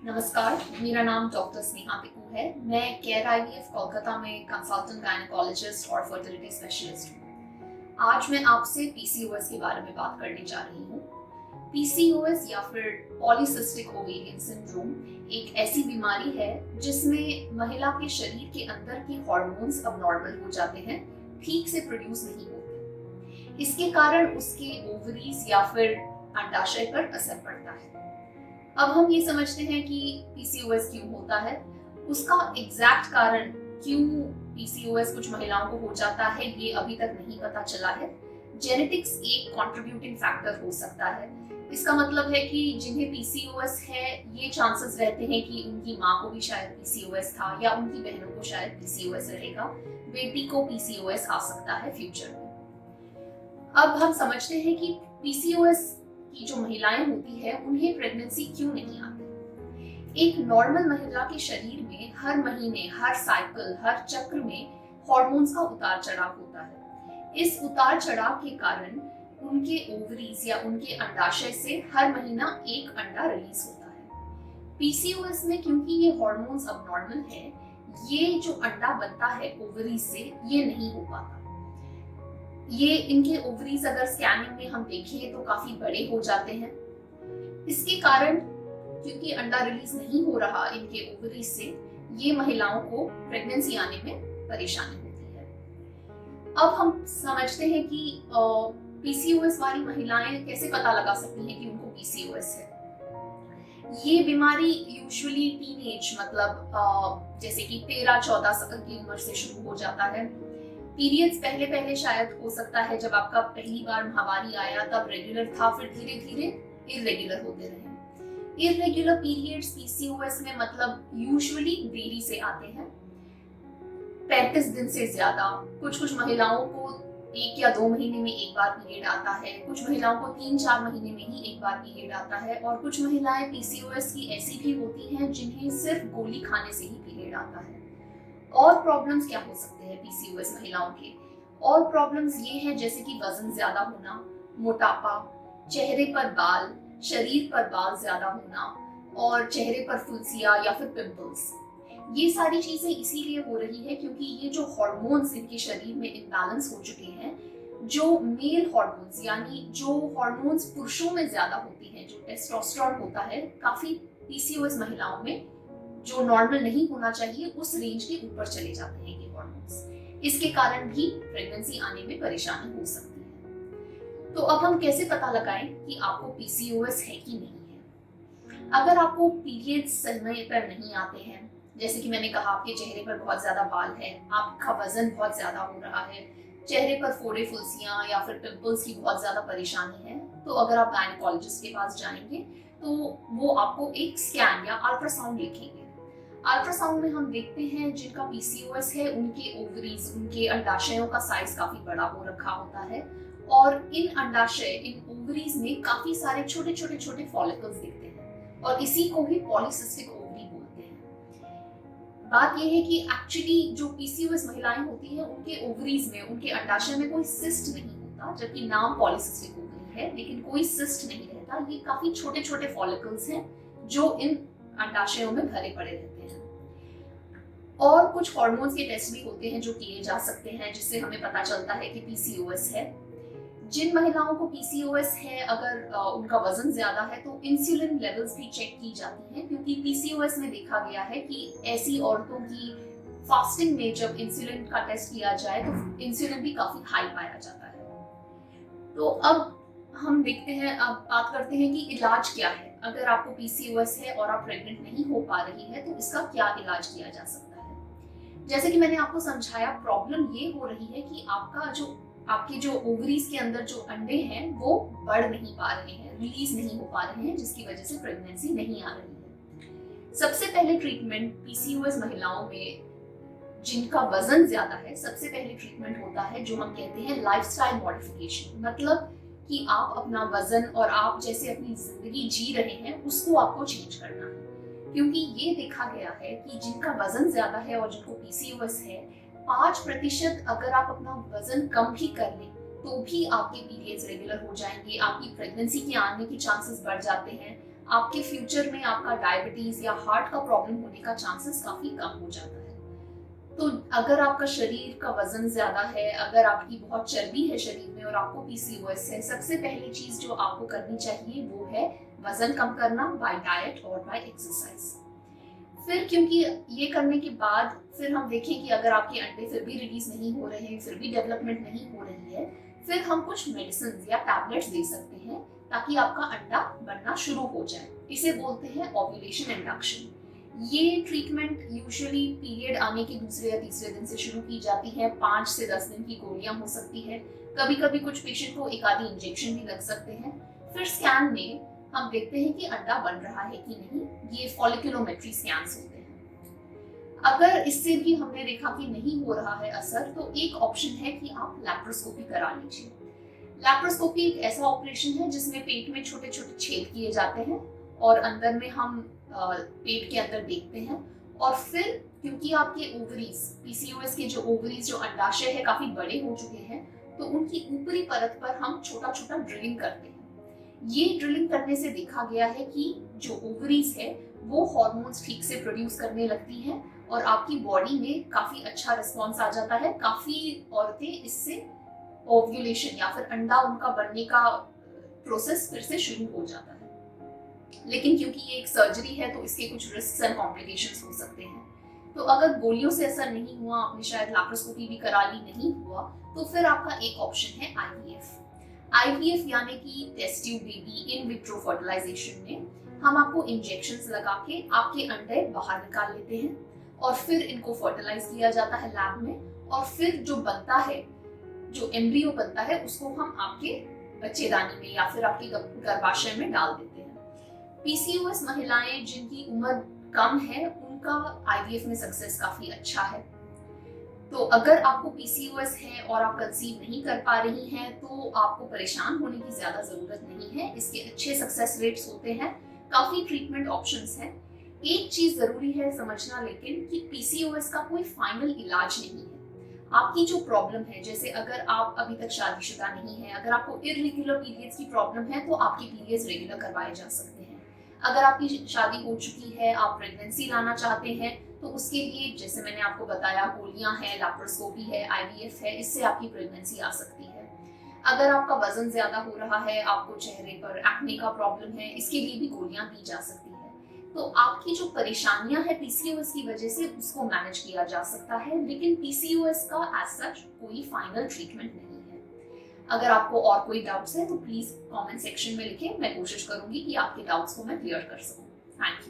नमस्कार, मेरा नाम डॉक्टर स्नेहा टिकू है। मैं केयर आईवीएफ कोलकाता में कंसल्टेंट गायनेकोलॉजिस्ट और फर्टिलिटी स्पेशलिस्ट हूँ। आज मैं आपसे पीसीओएस के बारे में बात करने जा रही हूँ। पीसीओएस या फिर पॉलीसिस्टिक ओवेरियन सिंड्रोम एक ऐसी बीमारी है जिसमें महिला के शरीर के अंदर के हार्मोन्स अबनॉर्मल हो जाते हैं, ठीक से प्रोड्यूस नहीं होते। इसके कारण उसके ओवरीज या फिर अंडाशय पर असर पड़ता है। अब हम ये समझते हैं कि पीसीओएस क्यों होता है, उसका एग्जैक्ट कारण क्यों पीसीओएस कुछ महिलाओं को हो जाता है ये अभी तक नहीं पता चला है। जेनेटिक्स एक कंट्रीब्यूटिंग फैक्टर हो सकता है। इसका मतलब है कि जिन्हें पीसीओएस है ये चांसेस रहते हैं कि उनकी माँ को भी शायद पीसीओएस था या उनकी बहनों को शायद पीसीओएस रहेगा, बेटी को पीसीओएस आ सकता है फ्यूचर में। अब हम समझते हैं कि पीसीओएस की जो महिलाएं होती है उन्हें प्रेगनेंसी क्यों नहीं आती। एक नॉर्मल महिला के शरीर में हर महीने, हर साइकिल, हर चक्र में हार्मोन्स का उतार चढ़ाव होता है। इस उतार चढ़ाव के कारण उनके ओवरीज या उनके अंडाशय से हर महीना एक अंडा रिलीज होता है। पीसीओएस में क्योंकि ये हार्मोन्स अबनॉर्मल है, ये जो अंडा बनता है ओवरीज से ये नहीं हो पाता। ये इनके ओवरीज अगर स्कैनिंग में हम देखें तो काफी बड़े हो जाते हैं। इसके कारण क्योंकि अंडा रिलीज नहीं हो रहा इनके ओवरीज से, ये महिलाओं को प्रेगनेंसी आने में परेशानी होती है। अब हम समझते हैं कि पीसीओएस वाली महिलाएं कैसे पता लगा सकती हैं कि उनको पीसीओएस है। ये बीमारी यूजुअली टीनेज मतलब जैसे कि 13-14 साल की उम्र से शुरू हो जाता है। पीरियड्स पहले पहले शायद हो सकता है जब आपका पहली बार महावारी आया तब रेगुलर था, फिर धीरे धीरे इररेगुलर होते रहे। इररेगुलर पीरियड्स पीसीओएस में मतलब यूजुअली देरी से आते हैं, 35 दिन से ज्यादा। कुछ महिलाओं को 1 या 2 महीने में एक बार पीरियड आता है, कुछ महिलाओं को 3-4 महीने में ही एक बार पीरियड आता है, और कुछ महिलाएं पीसीओएस की ऐसी भी होती हैं जिन्हें सिर्फ गोली खाने से ही पीरियड आता है। और प्रॉब्लम्स क्या हो सकते हैं पीसीओएस महिलाओं के? और प्रॉब्लम्स ये हैं जैसे कि वजन ज्यादा होना, मोटापा, चेहरे पर बाल, शरीर पर बाल ज्यादा होना और चेहरे पर फुंसियां या फिर पिंपल्स। ये सारी चीजें इसीलिए हो रही है क्योंकि ये जो हार्मोन्स इनके शरीर में इम्बैलेंस हो चुके हैं, जो मेल हार्मोन्स यानी जो हार्मोन्स पुरुषों में ज्यादा होती हैं, जो टेस्टोस्टेरोन होता है, काफी पीसीओएस महिलाओं में जो नॉर्मल नहीं होना चाहिए उस रेंज के ऊपर चले जाते हैं ये हार्मोन्स। इसके कारण भी प्रेगनेंसी आने में परेशानी हो सकती है। तो अब हम कैसे पता लगाएं कि आपको पीसीओएस है कि नहीं है? अगर आपको पीरियड्स समय पर नहीं आते हैं, जैसे कि मैंने कहा आपके चेहरे पर बहुत ज्यादा बाल है, आपका वजन बहुत ज्यादा हो रहा है, चेहरे पर फोड़े फुंसियां या फिर पिंपल्स की बहुत ज्यादा परेशानी है, तो अगर आप गायनेकोलॉजिस्ट के पास जाएंगे तो वो आपको एक स्कैन या अल्ट्रासाउंड लिखेंगे। अल्ट्रासाउंड में हम देखते हैं जिनका पीसीओएस है उनके ओवरीज, उनके अंडाशयों का साइज काफी बड़ा हो रखा होता है, और इन अंडाशय, इन ओवरीज में काफी सारे छोटे छोटे छोटे फॉलिकल्स दिखते हैं, और इसी को ही पॉलीसिस्टिक ओवरी बोलते हैं। बात यह है कि एक्चुअली जो पीसीओएस महिलाएं होती हैं उनके ओवरीज में, उनके अंडाशय में कोई सिस्ट नहीं होता, जबकि नाम पॉलीसिस्टिक ओवरी है, लेकिन कोई सिस्ट नहीं रहता। ये काफी छोटे छोटे फॉलिकल्स हैं जो इन अंडाशयों में भरे पड़े रहते हैं। और कुछ हार्मोन्स के टेस्ट भी होते हैं जो किए जा सकते हैं, जिससे हमें पता चलता है कि पीसीओएस है। जिन महिलाओं को पीसीओएस है, अगर उनका वजन ज्यादा है तो इंसुलिन लेवल्स भी चेक की जाती हैं, क्योंकि पीसीओएस में देखा गया है कि ऐसी औरतों की फास्टिंग में जब इंसुलिन का टेस्ट किया जाए तो इंसुलिन भी काफी हाई पाया जाता है। तो अब हम देखते हैं, अब बात करते हैं कि इलाज क्या है। अगर आपको पीसीओएस है और आप प्रेग्नेंट नहीं हो पा रही है तो इसका क्या इलाज किया जा सकता है? जैसे कि मैंने आपको समझाया, प्रॉब्लम ये हो रही है कि आपके जो ओवरीज के अंदर जो अंडे हैं वो बढ़ नहीं पा रहे हैं, रिलीज नहीं हो पा रहे हैं, जिसकी वजह से प्रेगनेंसी नहीं आ रही है। सबसे पहले ट्रीटमेंट पीसीओएस महिलाओं में जिनका वजन ज्यादा है, सबसे पहले ट्रीटमेंट होता है जो हम कहते हैं लाइफस्टाइल मॉडिफिकेशन। मतलब कि आप अपना वजन और आप जैसे अपनी जिंदगी जी रहे हैं उसको आपको चेंज करना है, क्योंकि ये देखा गया है कि जिनका वजन ज्यादा है और जिनको पीसीओएस है, 5% अगर आप अपना वजन कम भी कर लें तो भी आपके पीरियड्स रेगुलर हो जाएंगे, आपकी प्रेगनेंसी के आने के चांसेस बढ़ जाते हैं, आपके फ्यूचर में आपका डायबिटीज या हार्ट का प्रॉब्लम होने का चांसेस काफी कम हो जाता है। तो अगर आपका शरीर का वजन ज्यादा है, अगर आपकी बहुत चर्बी है शरीर में और आपको पीसीओएस है, सबसे पहली चीज जो आपको करनी चाहिए वो है वजन कम करना बाय डाइट और बाय एक्सरसाइज। फिर क्योंकि ये करने के बाद फिर हम देखें कि अगर आपके अंडे फिर भी रिलीज नहीं हो रहे हैं, फिर भी डेवलपमेंट नहीं हो रही है, फिर हम कुछ मेडिसिन या टैबलेट्स दे सकते हैं ताकि आपका अंडा बनना शुरू हो जाए। इसे बोलते हैं ओव्यूलेशन इंडक्शन। ये ट्रीटमेंट यूजुअली पीरियड आने के दूसरे या तीसरे दिन से शुरू की जाती है। 5 से 10 दिन की गोलियां हो सकती है। कभी कभी कुछ पेशेंट को एक आधी इंजेक्शन भी लग सकते हैं। फिर स्कैन में हम देखते हैं कि अंडा बन रहा है कि नहीं। ये फॉलिक्यूलोमेट्री स्कैन्स होते हैं। अगर इससे भी हमने देखा कि नहीं हो रहा है असर, तो एक ऑप्शन है कि आप लैप्रोस्कोपी करा लीजिए। लैप्रोस्कोपी एक ऐसा ऑपरेशन है जिसमें पेट में छोटे छोटे छेद किए जाते हैं और अंदर में हम पेट के अंदर देखते हैं। और फिर क्योंकि आपके ओवरीज, पीसीओएस के जो ओवरीज, जो अंडाशय है, काफी बड़े हो चुके हैं, तो उनकी ऊपरी परत पर हम छोटा छोटा ड्रिलिंग करते हैं। ये ड्रिलिंग करने से देखा गया है कि जो ओवरीज है वो हार्मोन्स ठीक से प्रोड्यूस करने लगती हैं और आपकी बॉडी में काफी अच्छा रिस्पॉन्स आ जाता है। काफी औरतें इससे ओव्यूलेशन या फिर अंडा उनका बनने का प्रोसेस फिर से शुरू हो जाता है। लेकिन क्योंकि ये एक सर्जरी है तो इसके कुछ रिस्क एंड कॉम्प्लिकेशंस हो सकते हैं। तो अगर गोलियों से असर नहीं हुआ, आपने शायद लैप्रोस्कोपी भी करा ली, नहीं हुआ, तो फिर आपका एक ऑप्शन है आईवीएफ। आईवीएफ यानी कि test tube baby in vitro fertilisation में हम आपको इंजेक्शंस लगा के आपके अंडे बाहर निकाल लेते हैं और फिर इनको फर्टिलाइज किया जाता है लैब में। और फिर जो बनता है, जो एम्ब्रियो बनता है, उसको हम आपके बच्चेदानी में या फिर आपके गर्भाशय में डाल देते हैं। पीसीओएस महिलाएं जिनकी उम्र कम है उनका आईवीएफ में सक्सेस काफी अच्छा है। तो अगर आपको पीसीओएस है और आप कंसीव नहीं कर पा रही हैं तो आपको परेशान होने की ज्यादा जरूरत नहीं है। इसके अच्छे सक्सेस रेट्स होते हैं, काफी ट्रीटमेंट ऑप्शंस हैं। एक चीज जरूरी है समझना लेकिन कि पीसीओएस का कोई फाइनल इलाज नहीं है। आपकी जो प्रॉब्लम है, जैसे अगर आप अभी तक शादीशुदा नहीं है, अगर आपको इर्रेगुलर पीरियड्स की प्रॉब्लम है तो आपके पीरियड्स रेगुलर करवाए जा सकते हैं। अगर आपकी शादी हो चुकी है, आप प्रेगनेंसी लाना चाहते हैं, तो उसके लिए जैसे मैंने आपको बताया, गोलियां हैं, लैप्रोस्कोपी है, आईवीएफ है, इससे आपकी प्रेगनेंसी आ सकती है। अगर आपका वजन ज्यादा हो रहा है, आपको चेहरे पर एक्ने का प्रॉब्लम है, इसके लिए भी गोलियां दी जा सकती है। तो आपकी जो परेशानियां हैं पीसीओएस की वजह से, उसको मैनेज किया जा सकता है, लेकिन पीसीओएस का एज सच कोई फाइनल ट्रीटमेंट नहीं है। अगर आपको और कोई डाउट्स है तो प्लीज कमेंट सेक्शन में लिखें, मैं कोशिश करूंगी कि आपके डाउट्स को मैं क्लियर कर सकूं। Thank you.